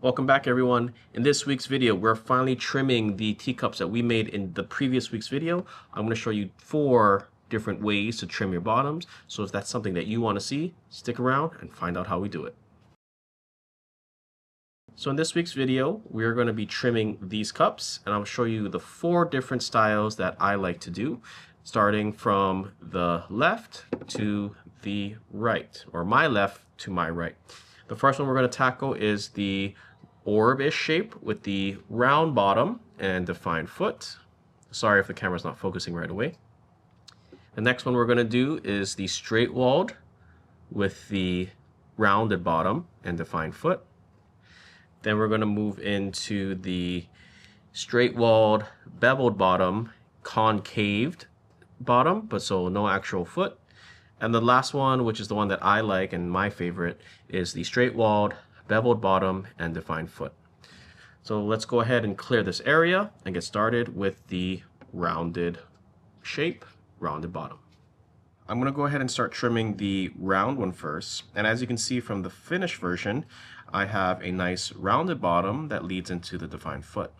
Welcome back, everyone. In this week's video, we're finally trimming the teacups that we made in the previous week's video. I'm going to show you 4 different ways to trim your bottoms. So if that's something that you want to see, stick around and find out how we do it. So in this week's video, we're going to be trimming these cups, and I'll show you the 4 different styles that I like to do, starting from the left to the right, or my left to my right. The first one we're going to tackle is the orb-ish shape with the round bottom and defined foot. Sorry if the camera's not focusing right away. The next one we're going to do is the straight-walled with the rounded bottom and defined foot. Then we're going to move into the straight-walled, beveled bottom, concaved bottom, but so no actual foot. And the last one, which is the one that I like and my favorite, is the straight-walled, beveled bottom, and defined foot. So let's go ahead and clear this area and get started with the rounded shape, rounded bottom. I'm going to go ahead and start trimming the round one first. And as you can see from the finished version, I have a nice rounded bottom that leads into the defined foot.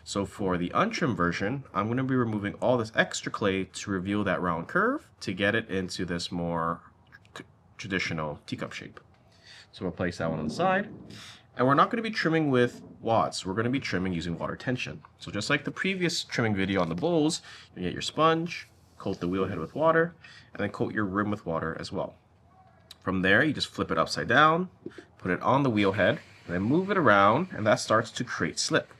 So for the untrimmed version, I'm going to be removing all this extra clay to reveal that round curve to get it into this more traditional teacup shape. So we'll place that one on the side. And we're not going to be trimming with wads. We're going to be trimming using water tension. So just like the previous trimming video on the bowls, you get your sponge, coat the wheel head with water, and then coat your rim with water as well. From there, you just flip it upside down, put it on the wheel head, and then move it around, and that starts to create slip.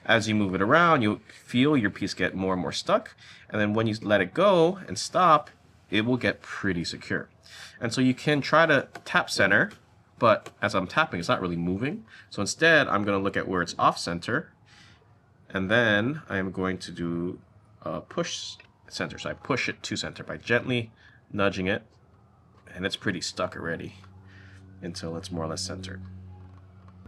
As you move it around, you'll feel your piece get more and more stuck, and then when you let it go and stop, it will get pretty secure. And so you can try to tap center, but as I'm tapping, it's not really moving. So instead, I'm going to look at where it's off center, and then I'm going to do push center. So I push it to center by gently nudging it, and it's pretty stuck already until it's more or less centered.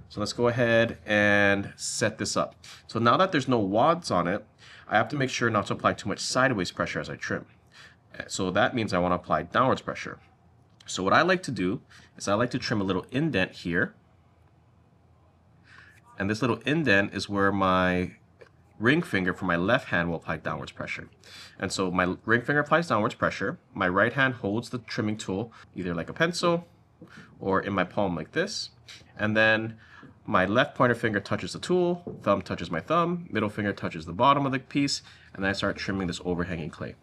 So let's go ahead and set this up. So now that there's no wads on it, I have to make sure not to apply too much sideways pressure as I trim. So that means I want to apply downwards pressure. So what I like to do is I like to trim a little indent here. And this little indent is where my ring finger for my left hand will apply downwards pressure. And so my ring finger applies downwards pressure. My right hand holds the trimming tool either like a pencil or in my palm like this. And then my left pointer finger touches the tool, thumb touches my thumb, middle finger touches the bottom of the piece, and then I start trimming this overhanging clay.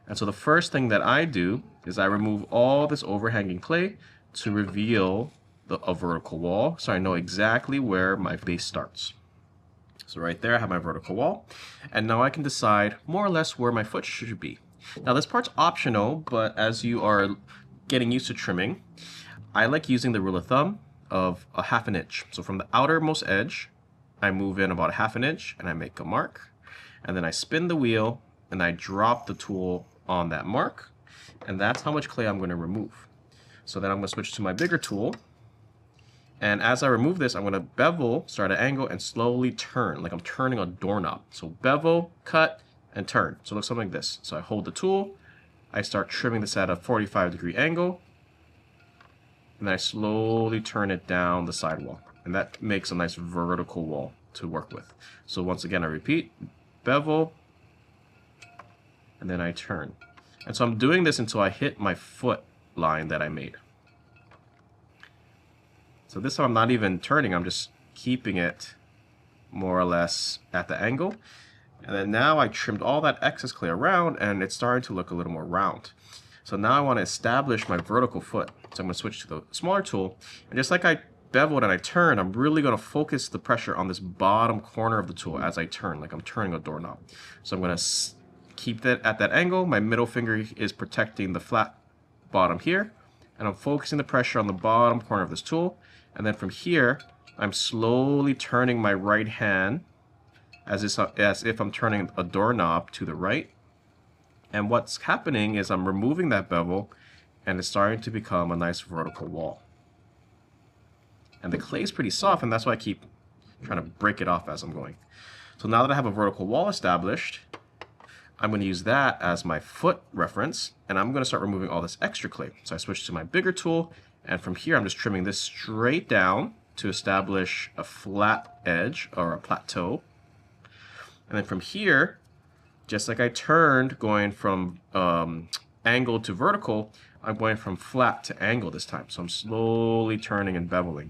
And so the first thing that I do is I remove all this overhanging clay to reveal a vertical wall, so I know exactly where my base starts. So right there I have my vertical wall, and now I can decide more or less where my foot should be. Now this part's optional, but as you are getting used to trimming, I like using the rule of thumb of a ½ inch. So from the outermost edge, I move in about a ½ inch and I make a mark. And then I spin the wheel and I drop the tool on that mark. And that's how much clay I'm going to remove. So then I'm going to switch to my bigger tool. And as I remove this, I'm going to bevel, start at an angle, and slowly turn, like I'm turning a doorknob. So bevel, cut, and turn. So it looks something like this. So I hold the tool, I start trimming this at a 45-degree angle, and then I slowly turn it down the sidewall. And that makes a nice vertical wall to work with. So once again, I repeat, bevel, and then I turn. And so I'm doing this until I hit my foot line that I made. So this time I'm not even turning, I'm just keeping it more or less at the angle. And then now I trimmed all that excess clay around and it's starting to look a little more round. So now I want to establish my vertical foot. So I'm going to switch to the smaller tool. And just like I beveled and I turned, I'm really going to focus the pressure on this bottom corner of the tool as I turn, like I'm turning a doorknob. So I'm going to keep that at that angle. My middle finger is protecting the flat bottom here. And I'm focusing the pressure on the bottom corner of this tool. And then from here, I'm slowly turning my right hand as if I'm turning a doorknob to the right. And what's happening is I'm removing that bevel and it's starting to become a nice vertical wall. And the clay is pretty soft, and that's why I keep trying to break it off as I'm going. So now that I have a vertical wall established, I'm going to use that as my foot reference, and I'm going to start removing all this extra clay. So I switch to my bigger tool, and from here I'm just trimming this straight down to establish a flat edge or a plateau. And then from here, just like I turned going from angle to vertical, I'm going from flat to angle this time. So I'm slowly turning and beveling.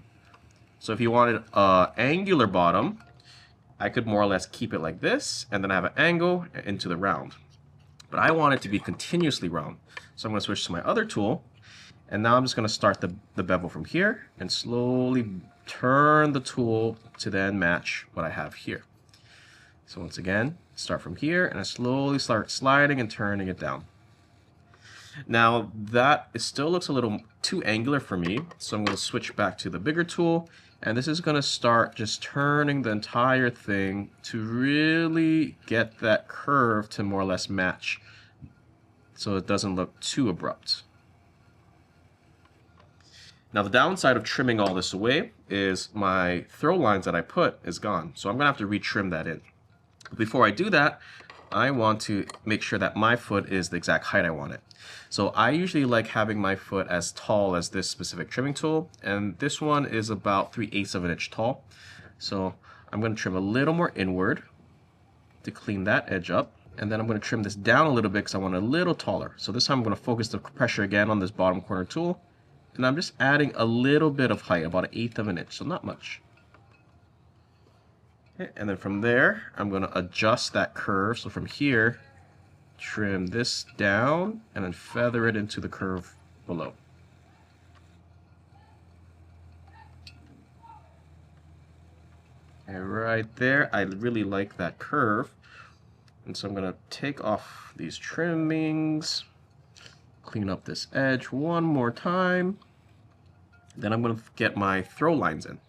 So if you wanted an angular bottom, I could more or less keep it like this, and then I have an angle into the round. But I want it to be continuously round. So I'm going to switch to my other tool, and now I'm just going to start the bevel from here and slowly turn the tool to then match what I have here. So once again, start from here, and I slowly start sliding and turning it down. Now that it still looks a little too angular for me, so I'm going to switch back to the bigger tool, and this is going to start just turning the entire thing to really get that curve to more or less match so it doesn't look too abrupt. Now the downside of trimming all this away is my throw lines that I put is gone, so I'm going to have to retrim that in. Before I do that, I want to make sure that my foot is the exact height I want it. So I usually like having my foot as tall as this specific trimming tool, and this one is about 3/8 of an inch tall. So I'm going to trim a little more inward to clean that edge up, and then I'm going to trim this down a little bit because I want it a little taller. So this time I'm going to focus the pressure again on this bottom corner tool, and I'm just adding a little bit of height, about 1/8 of an inch, so not much. Okay, and then from there, I'm going to adjust that curve. So from here, trim this down and then feather it into the curve below. And right there, I really like that curve. And so I'm going to take off these trimmings, clean up this edge one more time. Then I'm going to get my throw lines in.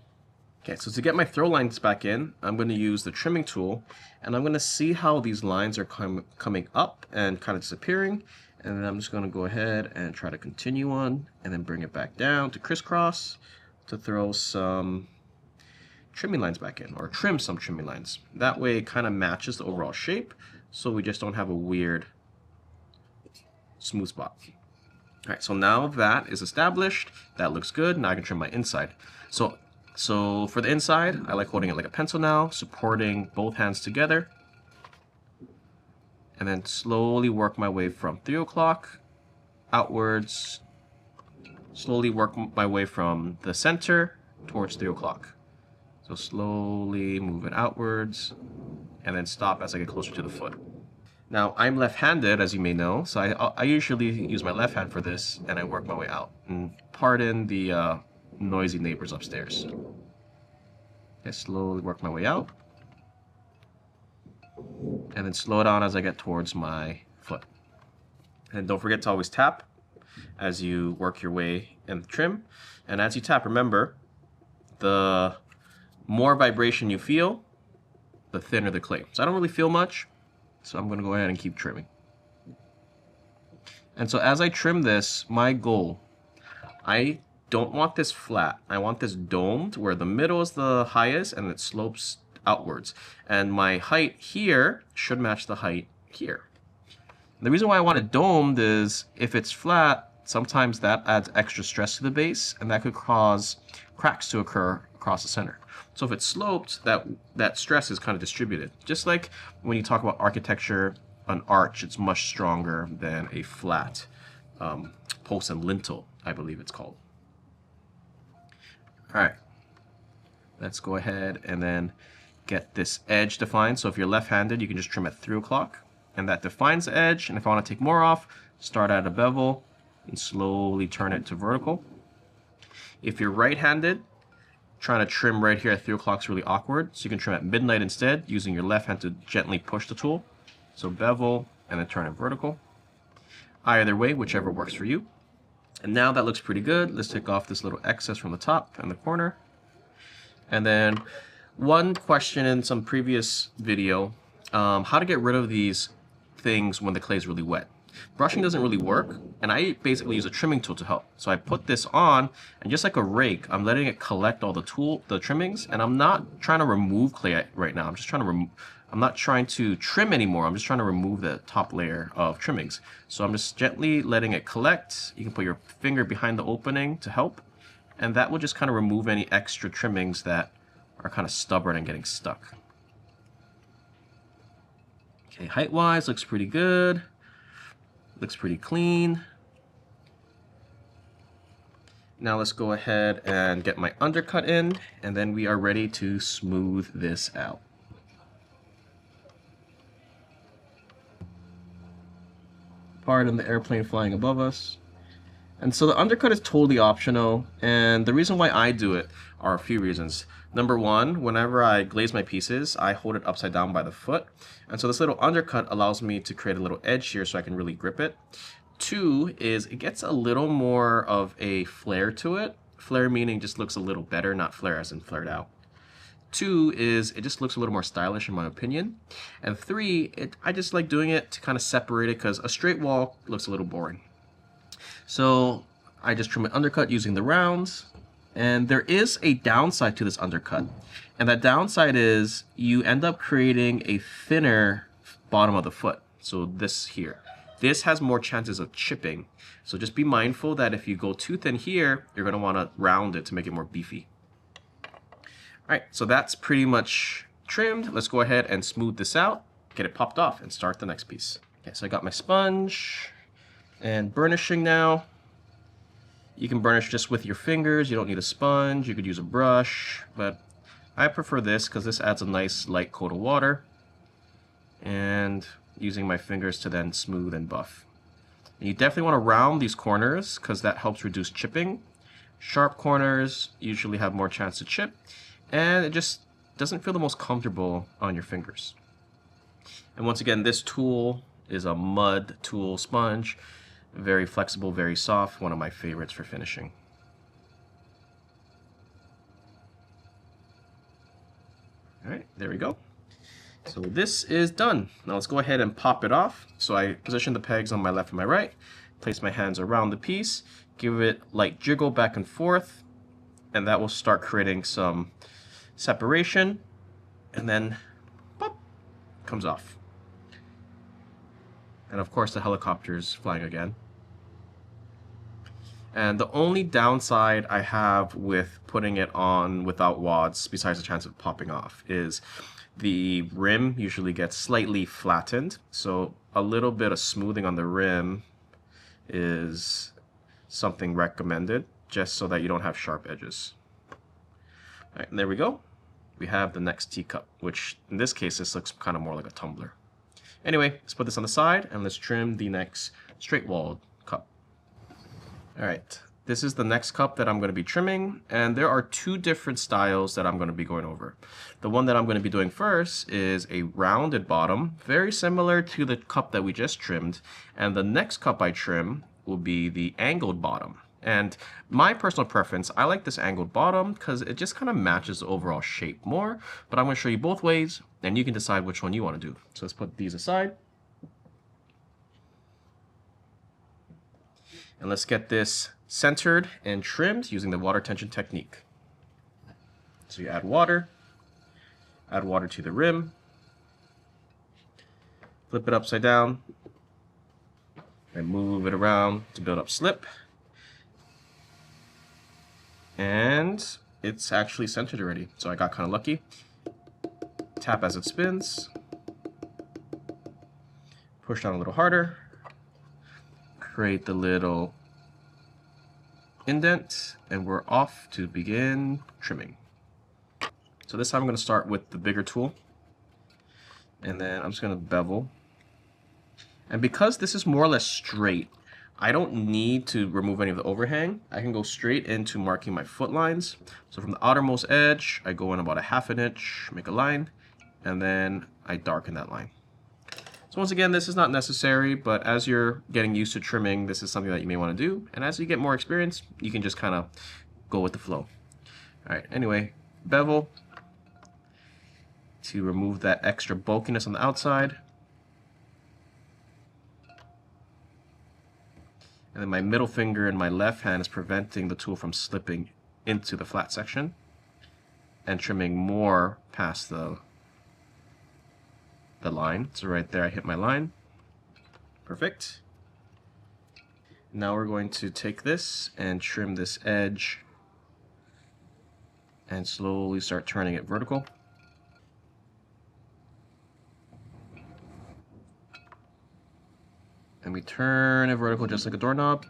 Okay, so to get my throw lines back in, I'm going to use the trimming tool, and I'm going to see how these lines are coming up and kind of disappearing, and then I'm just going to go ahead and try to continue on, and then bring it back down to crisscross to throw some trimming lines back in, or trim some trimming lines. That way it kind of matches the overall shape, so we just don't have a weird smooth spot. Alright, so now that is established, that looks good. Now I can trim my inside. So for the inside, I like holding it like a pencil now, supporting both hands together, and then slowly work my way from 3 o'clock outwards, slowly work my way from the center towards 3 o'clock. So slowly move it outwards, and then stop as I get closer to the foot. Now I'm left-handed, as you may know, so I usually use my left hand for this, and I work my way out. And pardon the noisy neighbors upstairs. Okay, slowly work my way out, and then slow down as I get towards my foot. And don't forget to always tap as you work your way in the trim. And as you tap, remember, the more vibration you feel, the thinner the clay. So I don't really feel much, so I'm going to go ahead and keep trimming. And so as I trim this, my goal, I don't want this flat. I want this domed where the middle is the highest and it slopes outwards. And my height here should match the height here. The reason why I want it domed is if it's flat, sometimes that adds extra stress to the base, and that could cause cracks to occur across the center. So if it's sloped, that stress is kind of distributed. Just like when you talk about architecture, an arch, it's much stronger than a flat post and lintel, I believe it's called. Alright, let's go ahead and then get this edge defined. So if you're left-handed, you can just trim at 3 o'clock, and that defines the edge. And if I want to take more off, start at a bevel and slowly turn it to vertical. If you're right-handed, trying to trim right here at 3 o'clock is really awkward, so you can trim at midnight instead, using your left hand to gently push the tool. So bevel and then turn it vertical. Either way, whichever works for you. And now that looks pretty good. Let's take off this little excess from the top and the corner. And then one question in some previous video, how to get rid of these things when the clay is really wet. Brushing doesn't really work, and I basically use a trimming tool to help. So I put this on, and just like a rake, I'm letting it collect all the trimmings, and I'm not trying to remove clay right now. I'm just trying to I'm not trying to trim anymore. I'm just trying to remove the top layer of trimmings. So I'm just gently letting it collect. You can put your finger behind the opening to help, and that will just kind of remove any extra trimmings that are kind of stubborn and getting stuck. Okay, height-wise, looks pretty good. Looks pretty clean. Now let's go ahead and get my undercut in, and then we are ready to smooth this out. Pardon the airplane flying above us. And so the undercut is totally optional, and the reason why I do it are a few reasons. Number one, whenever I glaze my pieces, I hold it upside down by the foot, and so this little undercut allows me to create a little edge here so I can really grip it. Two is it gets a little more of a flare to it. Flare meaning just looks a little better, not flare as in flared out. Two is it just looks a little more stylish in my opinion. And three, I just like doing it to kind of separate it because a straight wall looks a little boring. So I just trim an undercut using the rounds. And there is a downside to this undercut. And that downside is you end up creating a thinner bottom of the foot. So this here. This has more chances of chipping. So just be mindful that if you go too thin here, you're going to want to round it to make it more beefy. Alright, so that's pretty much trimmed. Let's go ahead and smooth this out, get it popped off, and start the next piece. Okay, so I got my sponge and burnishing now. You can burnish just with your fingers. You don't need a sponge. You could use a brush, but I prefer this because this adds a nice light coat of water. And using my fingers to then smooth and buff. And you definitely want to round these corners because that helps reduce chipping. Sharp corners usually have more chance to chip, and it just doesn't feel the most comfortable on your fingers. And once again, this tool is a mud tool sponge. Very flexible, very soft, one of my favorites for finishing. Alright, there we go. So this is done. Now let's go ahead and pop it off. So I position the pegs on my left and my right, place my hands around the piece, give it light jiggle back and forth, and that will start creating some separation, and then pop, comes off. And of course the helicopter's flying again. And the only downside I have with putting it on without wads, besides the chance of popping off, is the rim usually gets slightly flattened, so a little bit of smoothing on the rim is something recommended, just so that you don't have sharp edges. Alright, and there we go. We have the next teacup, which in this case, this looks kind of more like a tumbler. Anyway, let's put this on the side and let's trim the next straight-walled cup. Alright, this is the next cup that I'm going to be trimming, and there are two different styles that I'm going to be going over. The one that I'm going to be doing first is a rounded bottom, very similar to the cup that we just trimmed, and the next cup I trim will be the angled bottom. And my personal preference, I like this angled bottom because it just kind of matches the overall shape more, but I'm going to show you both ways, and you can decide which one you want to do. So let's put these aside. And let's get this centered and trimmed using the water tension technique. So you add water to the rim, flip it upside down, and move it around to build up slip. And it's actually centered already, so I got kind of lucky. Tap as it spins, push down a little harder, create the little indent, and we're off to begin trimming. So this time I'm going to start with the bigger tool, and then I'm just going to bevel. And because this is more or less straight, I don't need to remove any of the overhang. I can go straight into marking my foot lines. So from the outermost edge, I go in about a ½ inch, make a line, and then I darken that line. So once again, this is not necessary, but as you're getting used to trimming, this is something that you may want to do. And as you get more experience, you can just kind of go with the flow. All right, anyway, bevel to remove that extra bulkiness on the outside. And then my middle finger in my left hand is preventing the tool from slipping into the flat section and trimming more past the line. So right there I hit my line. Perfect. Now we're going to take this and trim this edge and slowly start turning it vertical. And we turn it vertical just like a doorknob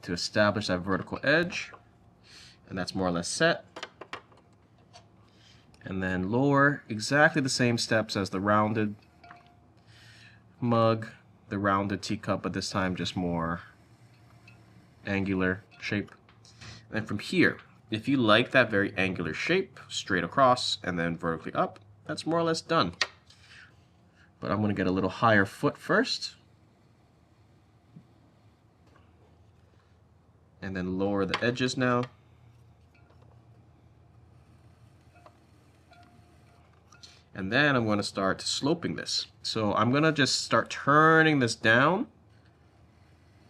to establish that vertical edge. And that's more or less set. And then lower exactly the same steps as the rounded mug, the rounded teacup, but this time just more angular shape. And then from here, if you like that very angular shape, straight across and then vertically up, that's more or less done. But I'm going to get a little higher foot first. And then lower the edges now. And then I'm going to start sloping this. So I'm going to just start turning this down,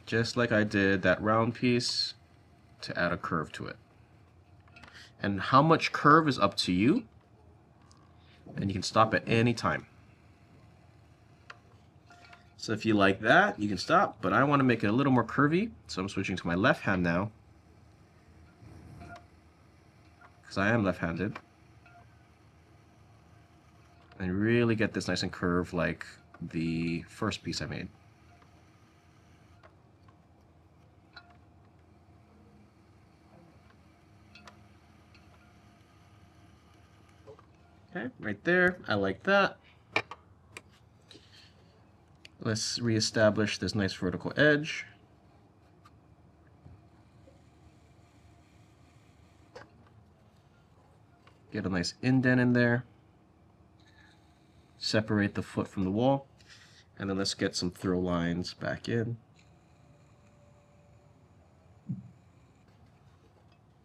just like I did that round piece, to add a curve to it. And how much curve is up to you, and you can stop at any time. So if you like that, you can stop, but I want to make it a little more curvy, so I'm switching to my left hand now, because I am left-handed. And really get this nice and curved like the first piece I made. Okay, right there, I like that. Let's reestablish this nice vertical edge. Get a nice indent in there. Separate the foot from the wall. And then let's get some throw lines back in.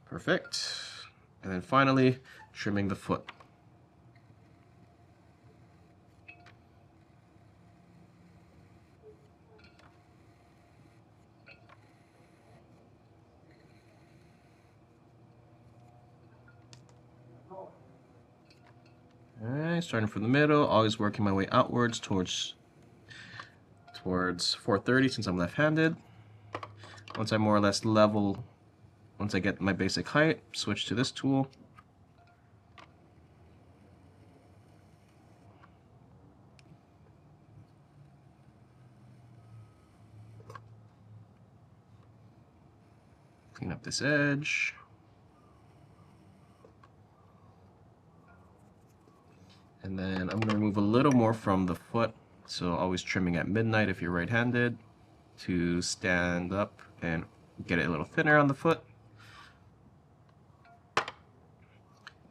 Perfect. And then finally, trimming the foot. Alright, starting from the middle, always working my way outwards towards 430 since I'm left-handed. Once I more or less level, once I get my basic height, switch to this tool. Clean up this edge. And then I'm going to remove a little more from the foot, so always trimming at midnight if you're right-handed, to stand up and get it a little thinner on the foot.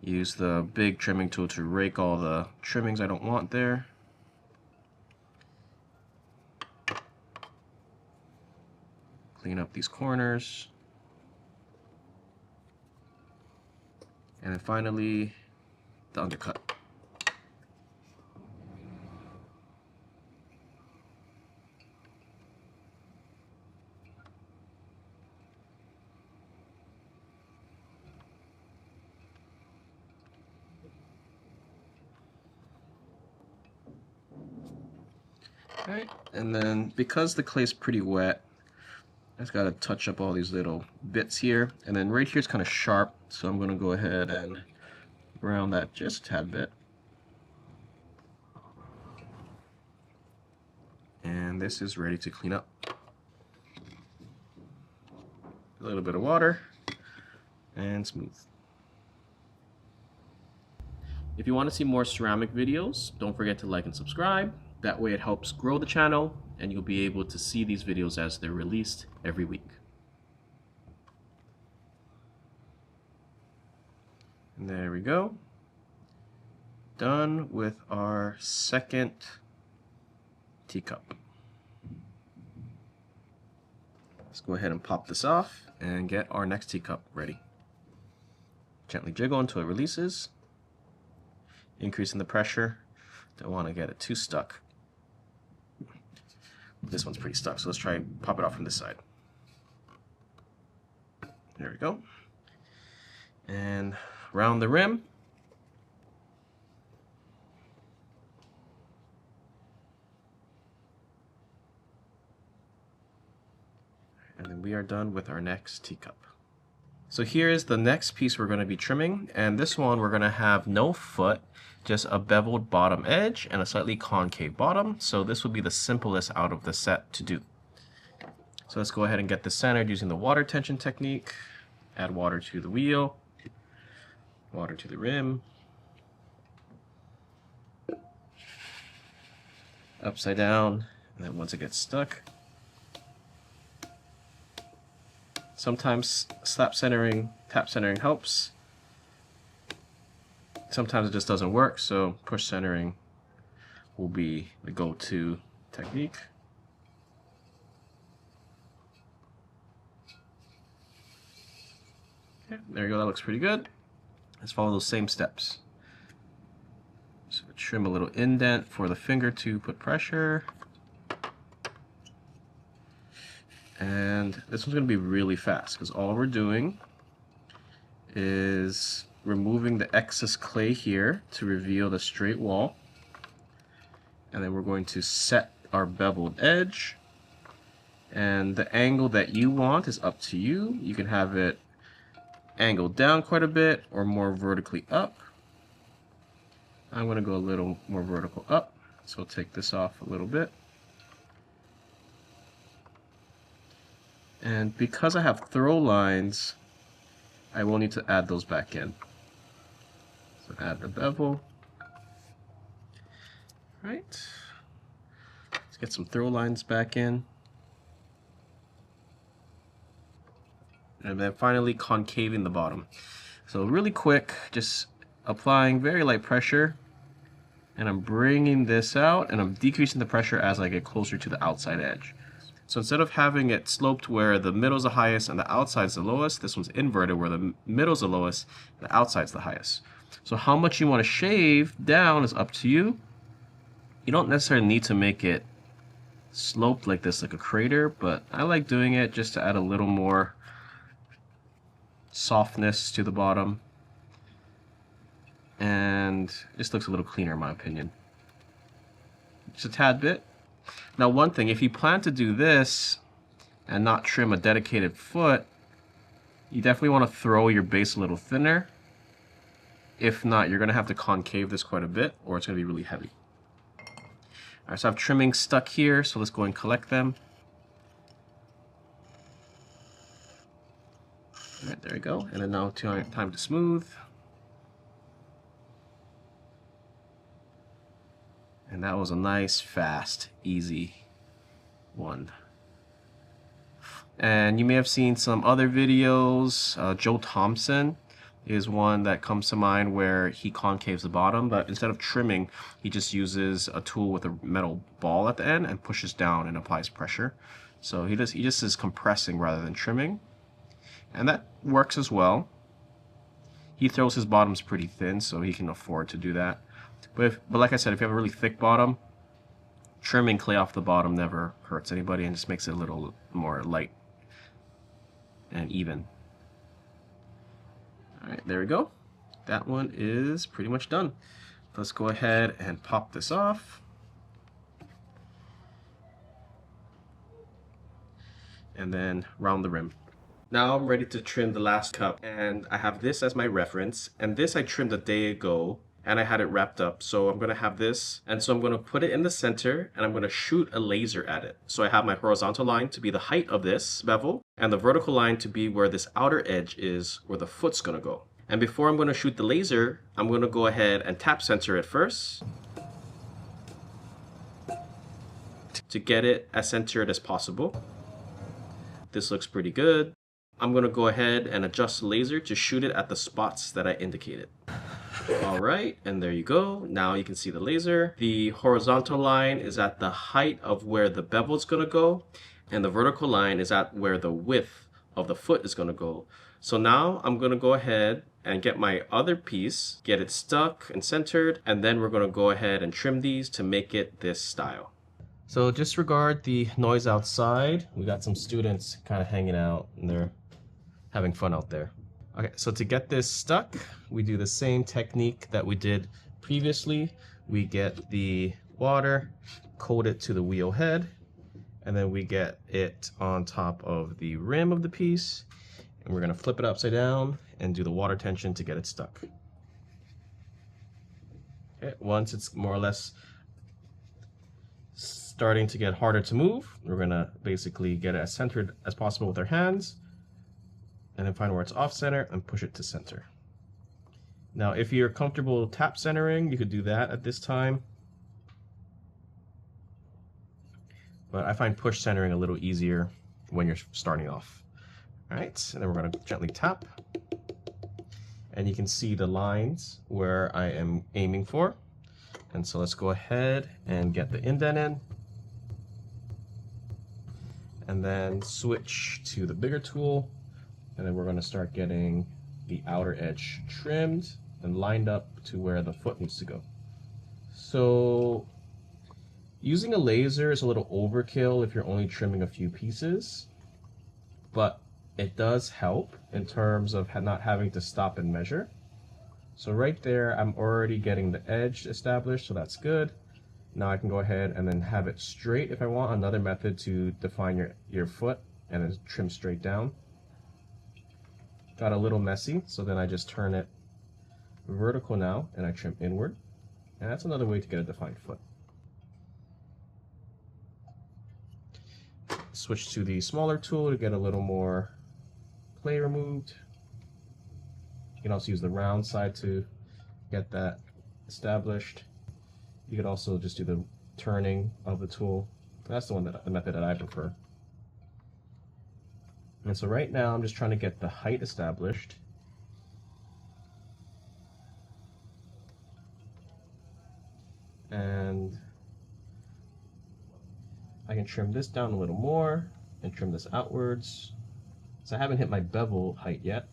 Use the big trimming tool to rake all the trimmings I don't want there. Clean up these corners. And then finally, the undercut. Alright, and then because the clay is pretty wet, I just gotta touch up all these little bits here, and then right here is kind of sharp, so I'm gonna go ahead and round that just a tad bit. And this is ready to clean up. A little bit of water and smooth. If you want to see more ceramic videos, don't forget to like and subscribe. That way it helps grow the channel and you'll be able to see these videos as they're released every week. And there we go. Done with our second teacup. Let's go ahead and pop this off and get our next teacup ready. Gently jiggle until it releases. Increasing the pressure. Don't want to get it too stuck. This one's pretty stuck, so let's try and pop it off from this side. There we go. And round the rim. And then And we are done with our next teacup. So here is the next piece we're going to be trimming, and this one we're going to have no foot, just a beveled bottom edge and a slightly concave bottom. So this would be the simplest out of the set to do. So let's go ahead and get this centered using the water tension technique. Add water to the wheel, water to the rim, upside down, and then once it gets stuck, sometimes tap centering helps. Sometimes it just doesn't work, so push centering will be the go-to technique. Okay, there you go, that looks pretty good. Let's follow those same steps. So trim a little indent for the finger to put pressure. And this one's going to be really fast because all we're doing is removing the excess clay here to reveal the straight wall. And then we're going to set our beveled edge. And the angle that you want is up to you. You can have it angled down quite a bit or more vertically up. I'm going to go a little more vertical up. So we'll take this off a little bit. And because I have throw lines, I will need to add those back in. So add the bevel. Right. Let's get some throw lines back in. And then finally concaving the bottom. So really quick, just applying very light pressure. And I'm bringing this out and I'm decreasing the pressure as I get closer to the outside edge. So instead of having it sloped where the middle's the highest and the outside's the lowest, this one's inverted where the middle's the lowest and the outside's the highest. So how much you want to shave down is up to you. You don't necessarily need to make it sloped like this, like a crater, but I like doing it just to add a little more softness to the bottom. And it just looks a little cleaner in my opinion. Just a tad bit. Now one thing, if you plan to do this and not trim a dedicated foot, you definitely want to throw your base a little thinner. If not, you're going to have to concave this quite a bit or it's going to be really heavy. Alright, so I have trimming stuck here, so let's go and collect them. Alright, there we go. And then now time to smooth. And that was a nice, fast, easy one. And you may have seen some other videos. Joe Thompson is one that comes to mind where he concaves the bottom, but instead of trimming, he just uses a tool with a metal ball at the end and pushes down and applies pressure. So he just is compressing rather than trimming. And that works as well. He throws his bottoms pretty thin, so he can afford to do that. But like I said, if you have a really thick bottom, trimming clay off the bottom never hurts anybody and just makes it a little more light and even. Alright, there we go. That one is pretty much done. Let's go ahead and pop this off. And then round the rim. Now I'm ready to trim the last cup, and I have this as my reference, and this I trimmed a day ago and I had it wrapped up, so I'm going to have this, and so I'm going to put it in the center and I'm going to shoot a laser at it. So I have my horizontal line to be the height of this bevel and the vertical line to be where this outer edge is, where the foot's going to go. And before I'm going to shoot the laser, I'm going to go ahead and tap center it first to get it as centered as possible. This looks pretty good. I'm going to go ahead and adjust the laser to shoot it at the spots that I indicated. Alright, and there you go. Now you can see the laser. The horizontal line is at the height of where the bevel is going to go, and the vertical line is at where the width of the foot is going to go. So now I'm going to go ahead and get my other piece, get it stuck and centered, and then we're going to go ahead and trim these to make it this style. So disregard the noise outside. We got some students kind of hanging out and they're having fun out there. Okay, so to get this stuck, we do the same technique that we did previously. We get the water, coat it to the wheel head, and then we get it on top of the rim of the piece, and we're going to flip it upside down and do the water tension to get it stuck. Okay, once it's more or less starting to get harder to move, we're going to basically get it as centered as possible with our hands, and then find where it's off center and push it to center. Now if you're comfortable tap centering, you could do that at this time, but I find push centering a little easier when you're starting off. Alright, and then we're going to gently tap, and you can see the lines where I am aiming for. And so let's go ahead and get the indent in, and then switch to the bigger tool, and then we're going to start getting the outer edge trimmed and lined up to where the foot needs to go. So using a laser is a little overkill if you're only trimming a few pieces, but it does help in terms of not having to stop and measure. So right there, I'm already getting the edge established, so that's good. Now I can go ahead and then have it straight if I want. Another method to define your foot and then trim straight down. Got a little messy, so then I just turn it vertical now and I trim inward. And that's another way to get a defined foot. Switch to the smaller tool to get a little more clay removed. You can also use the round side to get that established. You could also just do the turning of the tool. That's the method that I prefer. And so right now I'm just trying to get the height established. And I can trim this down a little more and trim this outwards. So I haven't hit my bevel height yet.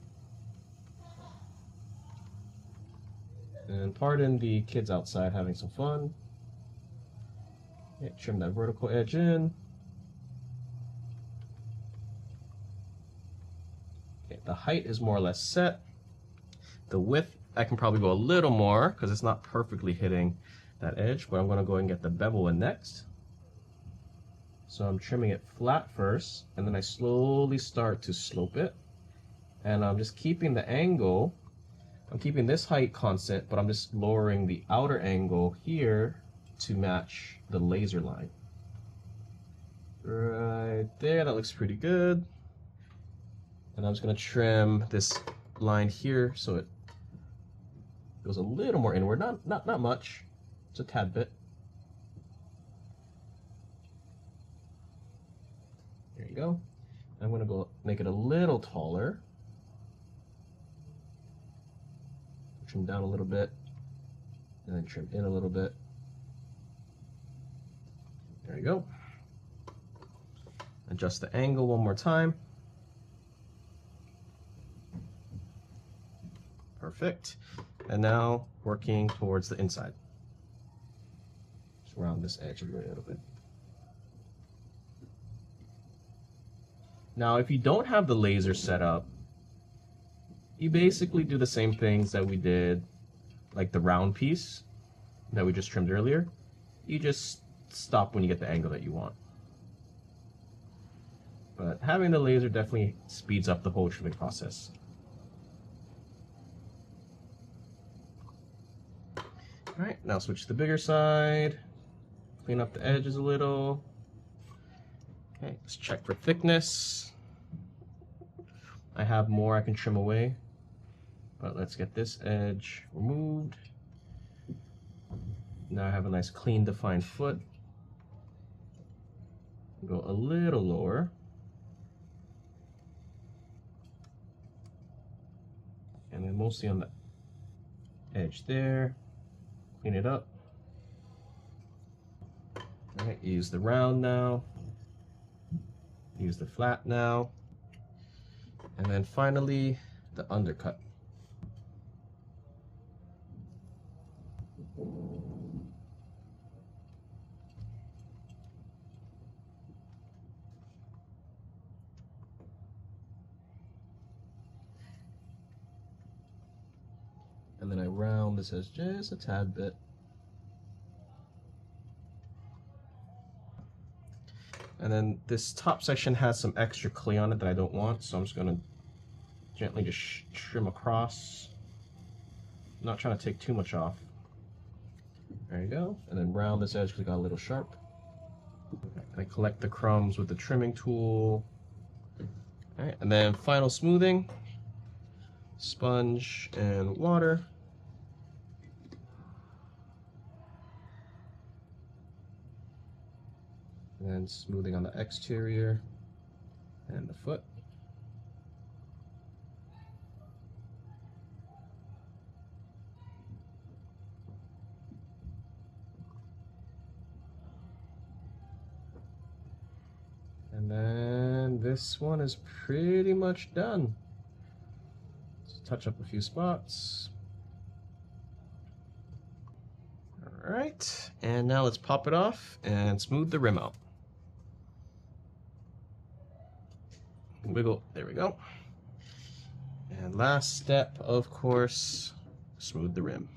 And pardon the kids outside having some fun. Okay, trim that vertical edge in. Okay, the height is more or less set. The width, I can probably go a little more because it's not perfectly hitting that edge, but I'm going to go and get the bevel in next. So I'm trimming it flat first, and then I slowly start to slope it. And I'm just keeping the angle. I'm keeping this height constant, but I'm just lowering the outer angle here to match the laser line. Right there, that looks pretty good. And I'm just going to trim this line here so it goes a little more inward, not much, just a tad bit. There you go. I'm going to go make it a little taller. Trim down a little bit, and then trim in a little bit. There you go. Adjust the angle one more time. Perfect. And now working towards the inside. Just round this edge a little bit. Now, if you don't have the laser set up, you basically do the same things that we did, like the round piece that we just trimmed earlier. You just stop when you get the angle that you want. But having the laser definitely speeds up the whole trimming process. Alright, now switch to the bigger side. Clean up the edges a little. Okay, let's check for thickness. I have more I can trim away. But let's get this edge removed. Now I have a nice clean defined foot. Go a little lower. And then mostly on the edge there. Clean it up. Alright, use the round now. Use the flat now. And then finally the undercut. And then I round this as just a tad bit. And then this top section has some extra clay on it that I don't want, so I'm just going to gently just trim across. I'm not trying to take too much off. There you go. And then round this edge because it got a little sharp. And I collect the crumbs with the trimming tool. All right, and then final smoothing, sponge and water. And then smoothing on the exterior and the foot. And then this one is pretty much done. Let's touch up a few spots. All right, and now let's pop it off and smooth the rim out. Wiggle, there we go. And last step, of course, smooth the rim.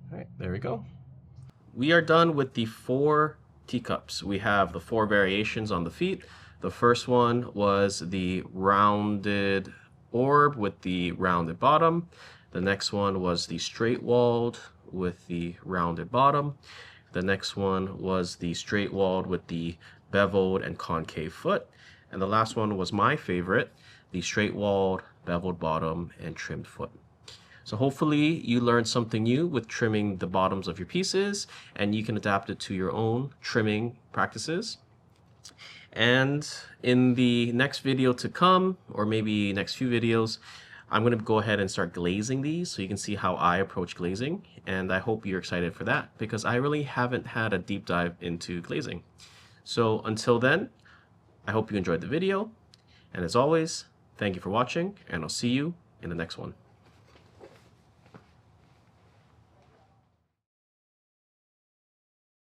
All right, there we go. We are done with the 4 teacups. We have the 4 variations on the feet. The first one was the rounded orb with the rounded bottom. The next one was the straight walled with the rounded bottom. The next one was the straight walled with the beveled and concave foot. And the last one was my favorite, the straight walled, beveled bottom, and trimmed foot. So hopefully you learned something new with trimming the bottoms of your pieces, and you can adapt it to your own trimming practices. And in the next video to come, or maybe next few videos, I'm going to go ahead and start glazing these so you can see how I approach glazing. And I hope you're excited for that because I really haven't had a deep dive into glazing. So until then, I hope you enjoyed the video. And as always, thank you for watching, and I'll see you in the next one.